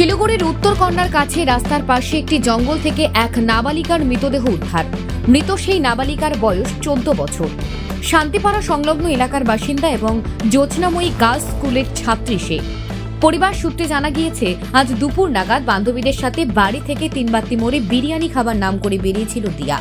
শিলিগুড়ির উত্তর কন্যার কাছে রাস্তার পাশে একটি জঙ্গল থেকে এক নাবালিকার মৃতদেহ উদ্ধার। মৃত সেই নাবালিকার বয়স 14 বছর। শান্তিপাড়া সংলগ্ন এলাকার বাসিন্দা এবং জ্যোৎস্নাময়ী গার্লস স্কুলের ছাত্রী সে। পরিবার সূত্রে জানা গিয়েছে, আজ দুপুর নাগাদ বান্ধবীদের সাথে বাড়ি থেকে তিনবাত্তি মোড়ে বিরিয়ানি খাবার নাম করে বেরিয়েছিল দিয়া।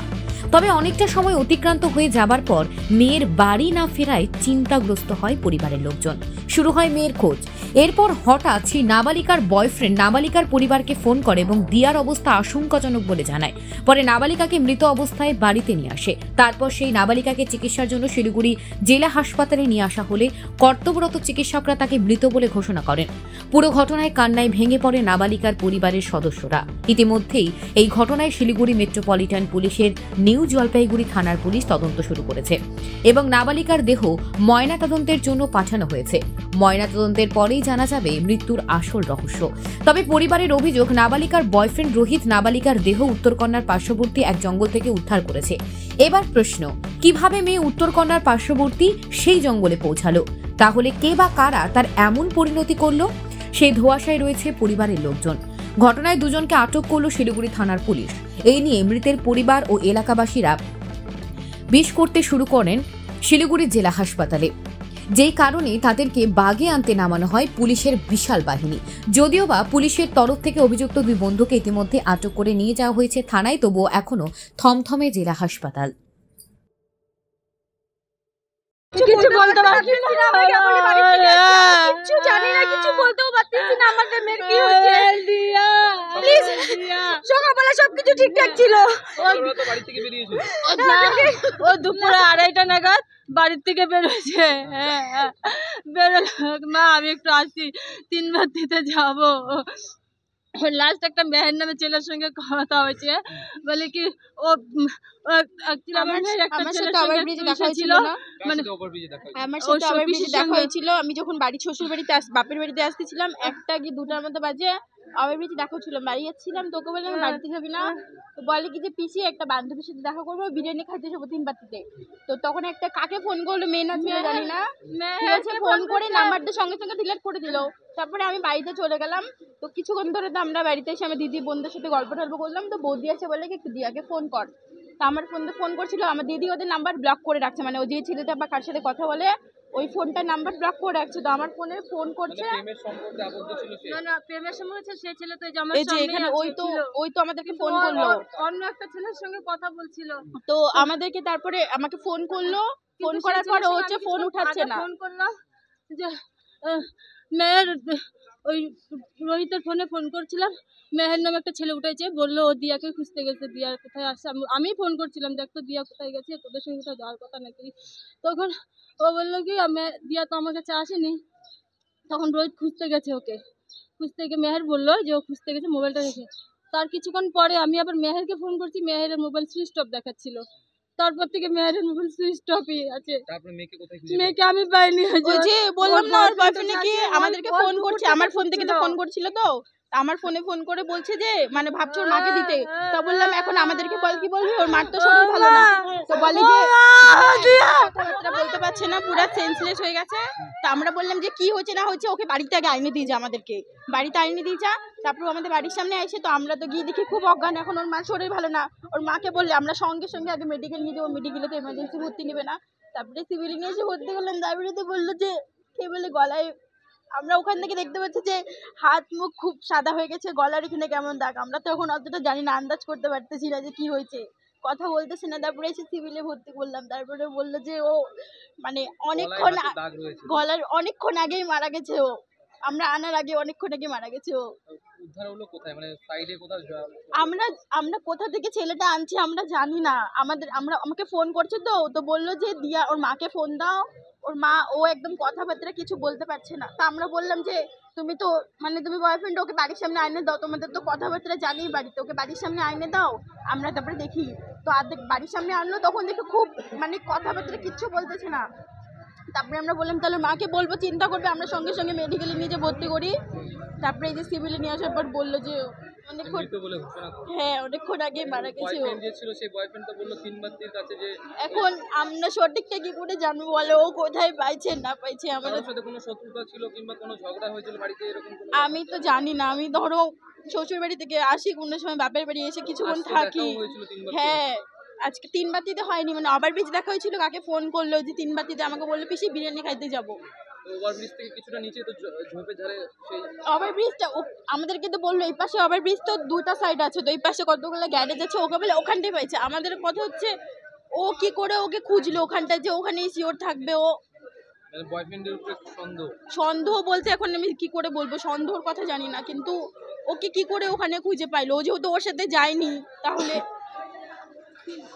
তবে অনেকটা সময় অতিক্রান্ত হয়ে যাবার পর মেয়ের বাড়ি না ফেরায় চিন্তাগ্রস্ত হয় পরিবারের লোকজন। শুরু হয় মেয়ের খোঁজ। এরপর হঠাৎ সেই নাবালিকার বয়ফ্রেন্ড নাবালিকার পরিবারকে ফোন করে এবং দিয়ার অবস্থা আশঙ্কাজনক বলে জানায়। পরে নাবালিকাকে মৃত অবস্থায় বাড়িতে নিয়ে আসে। তারপর সেই নাবালিকাকে চিকিৎসার জন্য শিলিগুড়ি জেলা হাসপাতালে নিয়ে আসা হলে কর্তব্যরত চিকিৎসকরা তাকে মৃত বলে ঘোষণা করেন। পুরো ঘটনায় কান্নায় ভেঙে পড়ে নাবালিকার পরিবারের সদস্যরা। ইতিমধ্যেই এই ঘটনায় শিলিগুড়ি মেট্রোপলিটন পুলিশের নিউ জলপাইগুড়ি থানার পুলিশ তদন্ত শুরু করেছে এবং নাবালিকার দেহ ময়নাতদন্তের জন্য পাঠানো হয়েছে। ময়নাতদন্তের পরেই জানা যাবে মৃত্যুর আসল রহস্য। তবে পরিবারের অভিযোগ, নাবালিকার বয়ফ্রেন্ড রোহিত নাবালিকার দেহ উত্তরকন্যার পার্শ্ববর্তী এক জঙ্গল থেকে উদ্ধার করেছে। এবার প্রশ্ন, কিভাবে মেয়ে উত্তরকন্যার পার্শ্ববর্তী সেই জঙ্গলে পৌঁছালো? তাহলে কে বা কারা তার এমন পরিণতি করলো? সেই ধোঁয়াশায় রয়েছে পরিবারের লোকজন। ঘটনায় দুজনকে আটক করল শিলিগুড়ি থানার পুলিশ। এই নিয়ে মৃতের পরিবার ও এলাকাবাসীরা বিষ করতে শুরু করেন শিলিগুড়ি জেলা হাসপাতালে, যেই কারণে তাদেরকে বাগে আনতে নামানো হয় পুলিশের বিশাল বাহিনী। যদিও বা পুলিশের তরফ থেকে অভিযুক্ত দুই বন্ধুকে ইতিমধ্যে আটক করে নিয়ে যাওয়া হয়েছে থানায়, তবুও এখনো থমথমে জেলা হাসপাতাল। কিছু বলতে পারছি না, কিছু জানি না, কিছু বলতেও পারতেছি না। আমাদের মেয়ের কি হয়েছে? প্লিজ, সকালবেলা সবকিছু ঠিকঠাক ছিল। ও দুপুর 2:30টা নাগাদ বাড়ির থেকে বেরোছে। বেরোলো, মা আমি একটু আসি, 3 বাতিতে যাবো। লাস্ট একটা মেহের নামে ছেলের সঙ্গে কথা হয়েছে, বলে কি ও আমার সাথে ওভার ব্রিজে দেখা হয়েছিল, মানে আমার সাথে ওভার ব্রিজে দেখা হয়েছিল। আমি যখন বাড়ি শ্বশুর বাড়িতে বাপের বাড়িতে আসতেছিলাম, 1টা কি 2টার মতো বাজে, ওভার ব্রিজে দেখা হচ্ছিল। বাড়ি যাচ্ছিলাম, তোকে বললাম বাড়িতে যাবি না, তো বলে কি যে পিছিয়ে একটা বান্ধবীর সাথে দেখা করবো, বিরিয়ানি খাইতে যাবো 3 বাতিতে। তো তখন একটা কাকে ফোন করলো, মেয়ে না ছেলে জানি না, ঠিক আছে, ফোন করে নাম্বারটা সঙ্গে সঙ্গে ডিলিট করে দিল। তারপরে আমি বাড়িতে চলে গেলাম। তো কিছুক্ষণ ধরে তো আমরা বাড়িতে এসে আমার দিদি বোনদের সাথে গল্প টল্প করলাম। তো বৌদি আছে বলে কি একটু দিয়াকে ফোন কর। তো আমার ফোন করছিল, আমার দিদি ওদের নাম্বার ব্লক করে রাখছে, মানে ও যে ছেলেটা বা কার সাথে কথা বলে ওই ফোনটার নাম্বার ব্লক করে রাখছে। তো আমার ফোনে ফোন করছে, না প্রেমের সম্পর্ক ছিল সেই ছেলে। তো এই যে এখানে ওই তো আমাদেরকে ফোন করলো, অন্য একটা ছেলের সঙ্গে কথা বলছিল। তো আমাদেরকে তারপরে আমাকে ফোন করলো, ফোন করার পর ও হচ্ছে ফোন উঠাচ্ছে না। ফোন করলাম যে মেয়ের ওই রোহিতের ফোনে ফোন করছিলাম, মেহের নামে একটা ছেলে উঠেছে, বললো ও দিয়াকে খুঁজতে গেছে, দিয়ার কোথায় আসছে। আমি ফোন করছিলাম, দেখ তো দিয়া কোথায় গেছে, তোদের সঙ্গে কোথাও যাওয়ার কথা নাকি। তখন ও বললো কি দিয়া তো আমার কাছে আসেনি। তখন রোহিত খুঁজতে গেছে, ওকে খুঁজতে গিয়ে মেহের বললো যে ও খুঁজতে গেছে মোবাইলটা রেখে। তার কিছুক্ষণ পরে আমি আবার মেহেরকে ফোন করছি, মেহেরের মোবাইল সুইচ অফ দেখাচ্ছিল। তারপর থেকে মেহেরের মোবাইল সুইচ অফই আছে। মেয়েকে আমি পাইনি। ওই যে বললাম না, ওর বয়ফ্রেন্ড কি আমাদেরকে ফোন করছে, আমার ফোন থেকে তো ফোন করছিল। তো আমার ফোনে ফোন করে বলছে যে মানে ভাবছো ওর মাকে দিতে। তো বললাম এখন আমাদেরকে কি বলবি, ওর মার তো শরীর ভালো না। তো বলে যে কথাবার্তা বলতে পারছে না, পুরো সেন্সলেস হয়ে গেছে। তো আমরা বললাম যে কি হচ্ছে না হচ্ছে, ওকে বাড়িতে আগে আইনে দিয়ে যা, আমাদেরকে বাড়িতে আইনে দিয়ে যা। তারপর আমাদের বাড়ির সামনে আসে, তো আমরা তো গিয়ে দেখি খুব অজ্ঞান, এখন ওর মার শরীর ভালো না। ওর মাকে বললে আমরা সঙ্গে সঙ্গে আগে মেডিকেল নিয়ে যাবো, মেডিকেলে তো এমার্জেন্সি ভর্তি নেবে না। তারপরে সিভিলে নিয়ে এসে ভর্তি করলাম। তারপরে তো বললো যে কে বলে গলায়, আমরা ওখান থেকে দেখতে পাচ্ছি যে হাত মুখ খুব সাদা হয়ে গেছে, গলার এখানে কেমন দাগ। আমরা তো এখন অতটা জানি না, আন্দাজ করতে পারতেছি না যে কি হয়েছে, কথা বলতেছে না। তারপরে এসে সিভিলে ভর্তি করলাম। তারপরে বললো যে ও মানে অনেকক্ষণ গলার অনেকক্ষণ আগেই মারা গেছে, ও আমরা আনার আগে অনেকক্ষণ আগে মারা গেছে। ও আমরা কোথা থেকে ছেলেটা আনছি আমরা জানি না। আমাকে ফোন করছে, তো বললো যে দিয়া ওর মাকে ফোন দাও, ওর মা ও একদম কথাবার্তা কিছু বলতে পারছে না। তা আমরা বললাম যে তুমি তো মানে তুমি বয়ফ্রেন্ড, ওকে বাড়ির সামনে আইনে দাও, তোমাদের তো কথাবার্তা জানি বাড়িতে, ওকে বাড়ির সামনে আইনে দাও। আমরা তারপরে দেখি তো আর্ধেক বাড়ির সামনে আনলো, তখন দেখি খুব মানে কথাবার্তা কিচ্ছু বলতেছে না। তারপরে আমরা বললাম তাহলে মাকে বলবো, চিন্তা করবে। আমরা সঙ্গে সঙ্গে মেডিকেলে নিয়ে যে ভর্তি করি। তারপরে এই যে সিভিলে নিয়ে আসার পর বললো যে অনেকক্ষণ মৃত বলে ঘোষণা করলো। হ্যাঁ অনেকক্ষণ আগে মারা গেছে ও। বয়ফ্রেন্ড যে ছিল সেই বয়ফ্রেন্ড তো বললো তিনবাত্তির কাছে যে এখন আমরা সঠিকটা কি করে জানবো বলো, ও কোথায় পাইছে না পাইছে আমাদের কারোর সাথে কোনো শত্রুতা ছিল কিংবা কোনো ঝগড়া হয়েছিল বাড়িতে এরকম কোনো আমি তো জানি না। আমি ধরো শ্বশুর বাড়ি থেকে আসি কোনো সময় বাপের বাড়ি এসে কিছুক্ষণ আজকে থাকি। দেখাও হয়েছিল তিনবাত্তি। হ্যাঁ আজকে 3 বাতিতে হয়নি, মানে ওভারব্রিজ দেখা হয়েছিল, কাকে ফোন করলো যে 3 বাতিতে, আমাকে বললো পিসি বিরিয়ানি খাইতে যাবো। ওভারব্রিজ থেকে কিছুটা নিচে তো ঝোপে ঝাড়ে সেই ওভারব্রিজটা আমাদেরকে তো বললো এই পাশে ওভারব্রিজ তো দুটো সাইড আছে, তো এই পাশে কতগুলো গ্যারেজ আছে, ওকে বলে ওখানটাই পাইছে। আমাদের কথা হচ্ছে ও কি করে ওকে খুঁজলো ওখানটা, যে ওখানেই শিওর থাকবে ও। মানে বয়ফ্রেন্ডের উপরে সন্দেহ। সন্দেহ বলতে এখন আমি কি করে বলবো, সন্দেহর কথা জানি না, কিন্তু ওকে কি করে ওখানে খুঁজে পাইলো, ও যেহেতু ওর সাথে যায়নি, তাহলে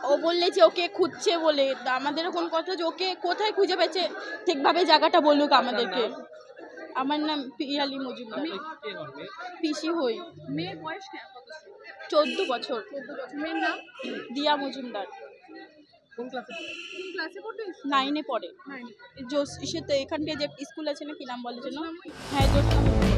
ও বললে যে ওকে খুঁজছে বলে। তা আমাদের এখন কথা যে ওকে কোথায় খুঁজে পেয়েছে ঠিকভাবে জায়গাটা বলুক আমাদেরকে। আমার নাম পিয়ালি মজুমদার, আপনি কে হন মেয়ে? পিসি হই। মেয়ের বয়স কত? 14 বছর। 14 বছর। মেয়ের নাম? দিয়া মজুমদার। কোন ক্লাসে পড়ে? কোন ক্লাসে পড়ে? 9-এ পড়ে। 9। ইসেতে এখানটায় যে স্কুল আছে না, কি নাম বলে যেন, হ্যাঁ জ্যোৎস্না।